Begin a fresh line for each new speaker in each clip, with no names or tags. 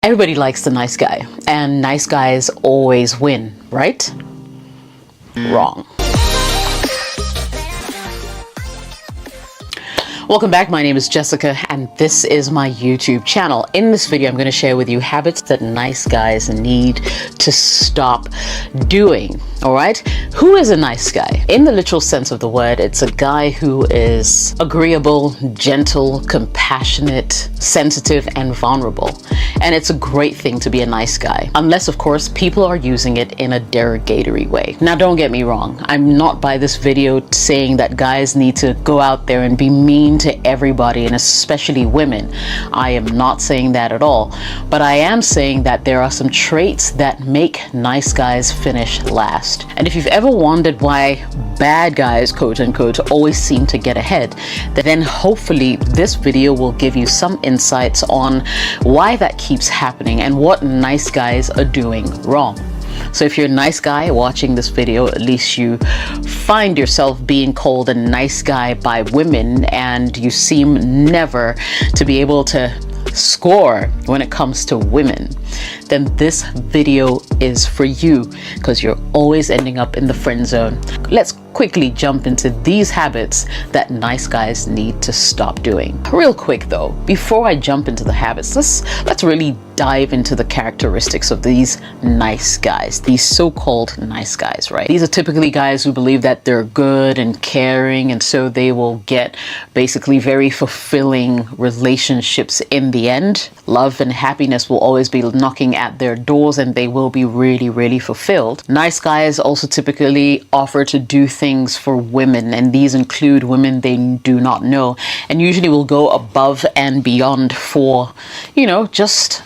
Everybody likes the nice guy, and nice guys always win, right? Wrong. Welcome back. My name is Jessica and this is my YouTube channel. In this video, I'm going to share with you habits that nice guys need to stop doing. All right. Who is a nice guy? In the literal sense of the word, it's a guy who is agreeable, gentle, compassionate, sensitive, and vulnerable. And it's a great thing to be a nice guy. Unless, of course, people are using it in a derogatory way. Now, don't get me wrong. I'm not by this video saying that guys need to go out there and be mean to everybody, and especially women. I am not saying that at all. But I am saying that there are some traits that make nice guys finish last. And if you've ever wondered why bad guys, quote unquote, always seem to get ahead, then hopefully this video will give you some insights on why that keeps happening and what nice guys are doing wrong. So if you're a nice guy watching this video, at least you find yourself being called a nice guy by women and you seem never to be able to score when it comes to women, then this video is for you because you're always ending up in the friend zone. Let's quickly jump into these habits that nice guys need to stop doing. Real quick though, before I jump into the habits, let's really dive into the characteristics of these nice guys, these so-called nice guys, right? These are typically guys who believe that they're good and caring, and so they will get basically very fulfilling relationships in the end. Love and happiness will always be knocking at their doors and they will be really, really fulfilled. Nice guys also typically offer to do things for women, and these include women they do not know, and usually will go above and beyond for, just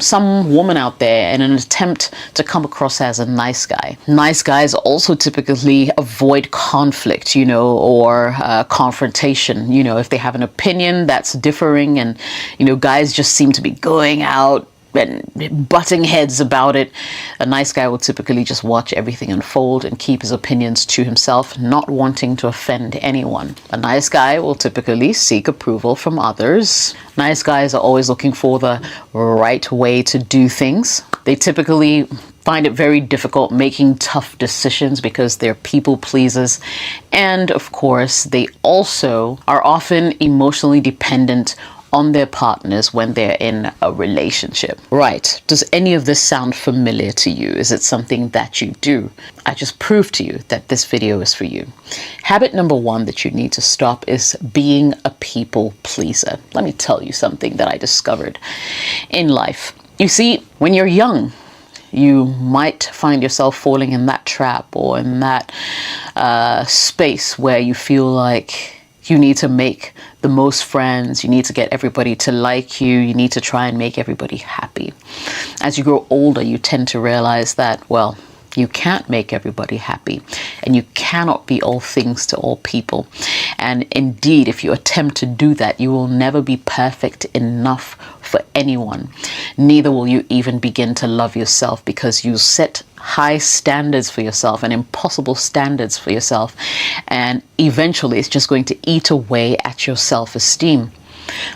some woman out there in an attempt to come across as a nice guy. Nice guys also typically avoid conflict, or confrontation. If they have an opinion that's differing and, guys just seem to be going out and butting heads about it, a nice guy will typically just watch everything unfold and keep his opinions to himself, not wanting to offend anyone. A nice guy will typically seek approval from others. Nice guys are always looking for the right way to do things. They typically find it very difficult making tough decisions because they're people pleasers. And of course, they also are often emotionally dependent on their partners when they're in a relationship. Right. Does any of this sound familiar to you? Is it something that you do? I just proved to you that this video is for you. Habit number one that you need to stop is being a people pleaser. Let me tell you something that I discovered in life. You see, when you're young, you might find yourself falling in that trap or in that space where you feel like you need to make the most friends, you need to get everybody to like you, you need to try and make everybody happy. As you grow older, you tend to realize that, well, you can't make everybody happy and you cannot be all things to all people. And indeed, if you attempt to do that, you will never be perfect enough for anyone. Neither will you even begin to love yourself because you set high standards for yourself and impossible standards for yourself. And eventually it's just going to eat away at your self-esteem.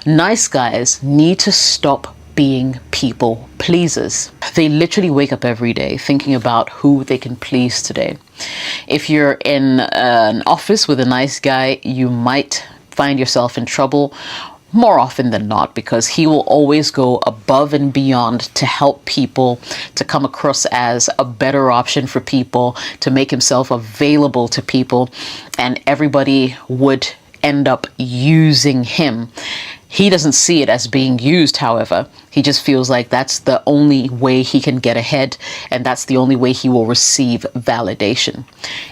Nice guys need to stop being people pleasers. They literally wake up every day thinking about who they can please today. If you're in an office with a nice guy, you might find yourself in trouble more often than not, because he will always go above and beyond to help people, to come across as a better option for people, to make himself available to people, and everybody would end up using him. He doesn't see it as being used, however. He just feels like that's the only way he can get ahead, and that's the only way he will receive validation.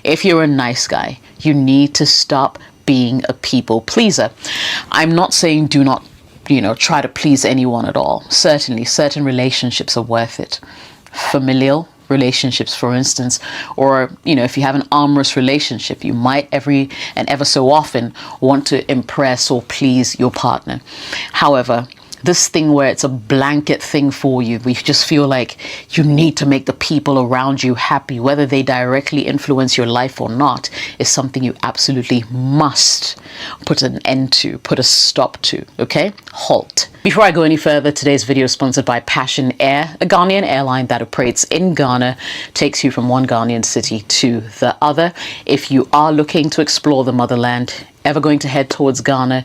If you're a nice guy, you need to stop being a people pleaser. I'm not saying do not, try to please anyone at all. Certainly, certain relationships are worth it. Familial relationships, for instance, or, if you have an amorous relationship, you might every and ever so often want to impress or please your partner. However, this thing where it's a blanket thing for you. We just feel like you need to make the people around you happy, whether they directly influence your life or not, is something you absolutely must put an end to, put a stop to, okay? Halt. Before I go any further, today's video is sponsored by Passion Air, a Ghanaian airline that operates in Ghana, takes you from one Ghanaian city to the other. If you are looking to explore the motherland, ever going to head towards Ghana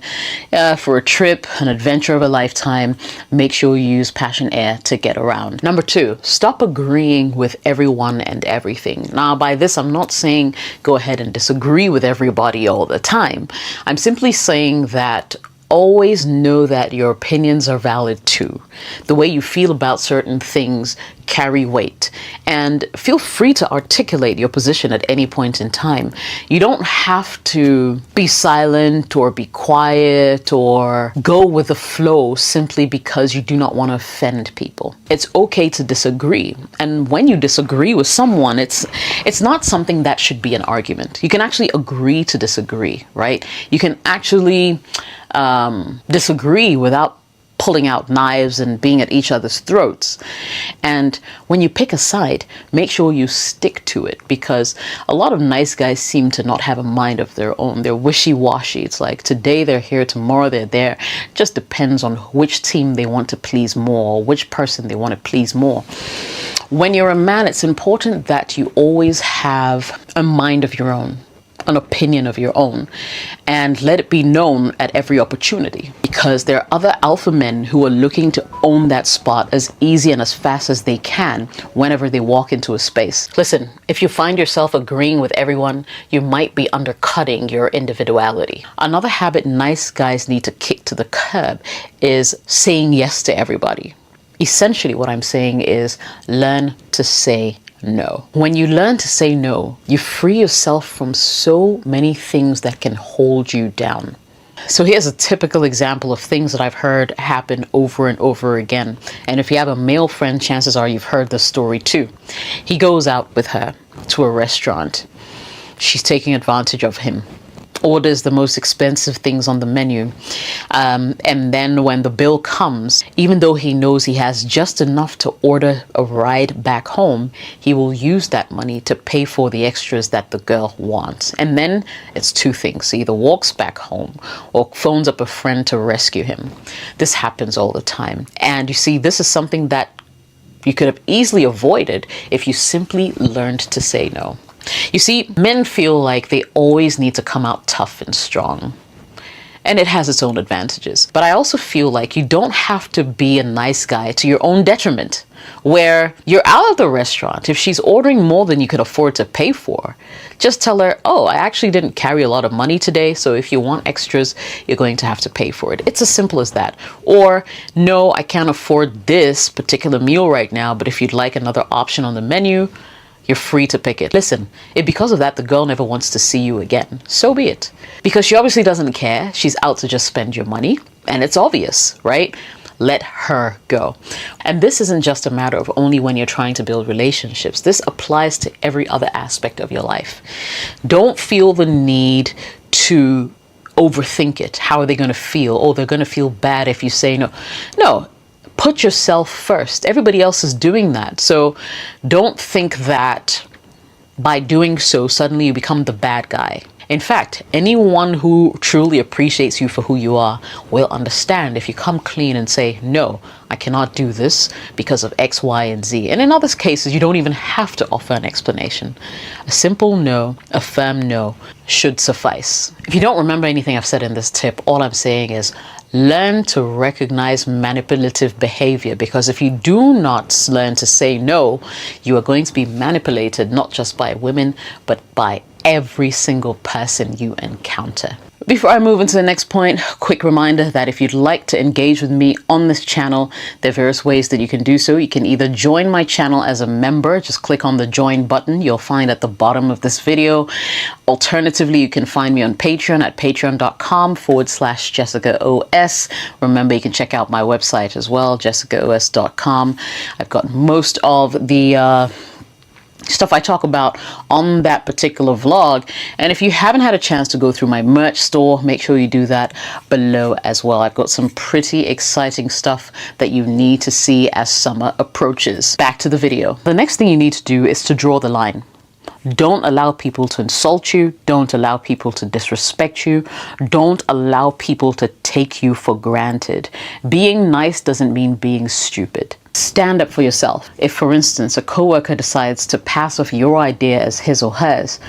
for a trip, an adventure of a lifetime, make sure you use Passion Air to get around. Number 2, stop agreeing with everyone and everything. Now, by this, I'm not saying go ahead and disagree with everybody all the time. I'm simply saying that always know that your opinions are valid too. The way you feel about certain things carry weight, and feel free to articulate your position at any point in time. You don't have to be silent or be quiet or go with the flow simply because you do not want to offend people. It's okay to disagree, and when you disagree with someone, it's not something that should be an argument. You can actually agree to disagree, right? You can actually disagree without pulling out knives and being at each other's throats. And when you pick a side, make sure you stick to it, because a lot of nice guys seem to not have a mind of their own. They're wishy-washy. It's like today they're here, tomorrow they're there. It just depends on which team they want to please more, or which person they want to please more. When you're a man, it's important that you always have a mind of your own, an opinion of your own, and let it be known at every opportunity, because there are other alpha men who are looking to own that spot as easy and as fast as they can whenever they walk into a space. Listen, if you find yourself agreeing with everyone, you might be undercutting your individuality. Another habit nice guys need to kick to the curb is saying yes to everybody. Essentially, what I'm saying is learn to say no. When you learn to say no, you free yourself from so many things that can hold you down. So here's a typical example of things that I've heard happen over and over again. And if you have a male friend, chances are you've heard this story too. He goes out with her to a restaurant. She's taking advantage of him, orders the most expensive things on the menu, and then when the bill comes, even though he knows he has just enough to order a ride back home, he will use that money to pay for the extras that the girl wants. And then it's two things: he either walks back home or phones up a friend to rescue him. This happens all the time, and you see, this is something that you could have easily avoided if you simply learned to say no. You see, men feel like they always need to come out tough and strong, and it has its own advantages. But I also feel like you don't have to be a nice guy to your own detriment, where you're out of the restaurant. If she's ordering more than you could afford to pay for, just tell her, oh, I actually didn't carry a lot of money today, so if you want extras, you're going to have to pay for it. It's as simple as that. Or, no, I can't afford this particular meal right now, but if you'd like another option on the menu, you're free to pick it. Listen, if because of that the girl never wants to see you again, so be it. Because she obviously doesn't care. She's out to just spend your money, and it's obvious, right? Let her go. And this isn't just a matter of only when you're trying to build relationships. This applies to every other aspect of your life. Don't feel the need to overthink it. How are they going to feel? Oh, they're going to feel bad if you say no. No. Put yourself first. Everybody else is doing that. So don't think that by doing so, suddenly you become the bad guy. In fact, anyone who truly appreciates you for who you are will understand if you come clean and say, no, I cannot do this because of X, Y, and Z. And in other cases, you don't even have to offer an explanation. A simple no, a firm no should suffice. If you don't remember anything I've said in this tip, all I'm saying is learn to recognize manipulative behavior, because if you do not learn to say no, you are going to be manipulated not just by women, but by every single person you encounter. Before I move into the next point, quick reminder that if you'd like to engage with me on this channel, there are various ways that you can do so. You can either join my channel as a member, just click on the join button you'll find at the bottom of this video. Alternatively, you can find me on Patreon at patreon.com/JessicaOS. Remember, you can check out my website as well, jessicaos.com. I've got most of the stuff I talk about on that particular vlog. And if you haven't had a chance to go through my merch store, make sure you do that below as well. I've got some pretty exciting stuff that you need to see as summer approaches. Back to the video. The next thing you need to do is to draw the line. Don't allow people to insult you. Don't allow people to disrespect you. Don't allow people to take you for granted. Being nice doesn't mean being stupid. Stand up for yourself. If, for instance, a coworker decides to pass off your idea as his or hers,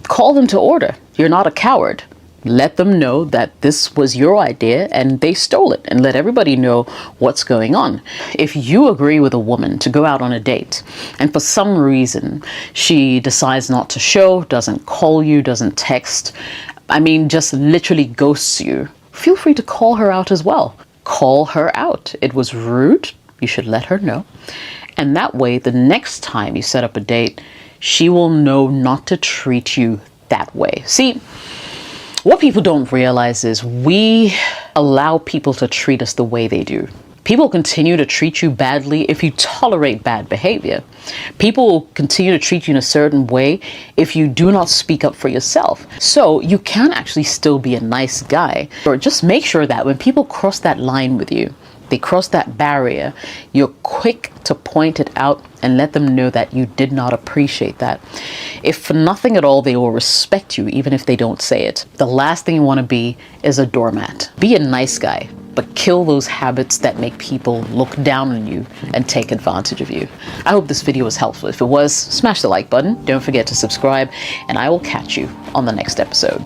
call them to order. You're not a coward. Let them know that this was your idea and they stole it, and let everybody know what's going on. If you agree with a woman to go out on a date and for some reason she decides not to show, doesn't call you, doesn't text, just literally ghosts you, feel free to call her out as well. Call her out. It was rude. You should let her know. And that way, the next time you set up a date, she will know not to treat you that way. See, what people don't realize is we allow people to treat us the way they do. People continue to treat you badly if you tolerate bad behavior. People will continue to treat you in a certain way if you do not speak up for yourself. So you can actually still be a nice guy. Or just make sure that when people cross that line with you, they cross that barrier, you're quick to point it out and let them know that you did not appreciate that. If for nothing at all, they will respect you even if they don't say it. The last thing you want to be is a doormat. Be a nice guy, but kill those habits that make people look down on you and take advantage of you. I hope this video was helpful. If it was, smash the like button. Don't forget to subscribe, and I will catch you on the next episode.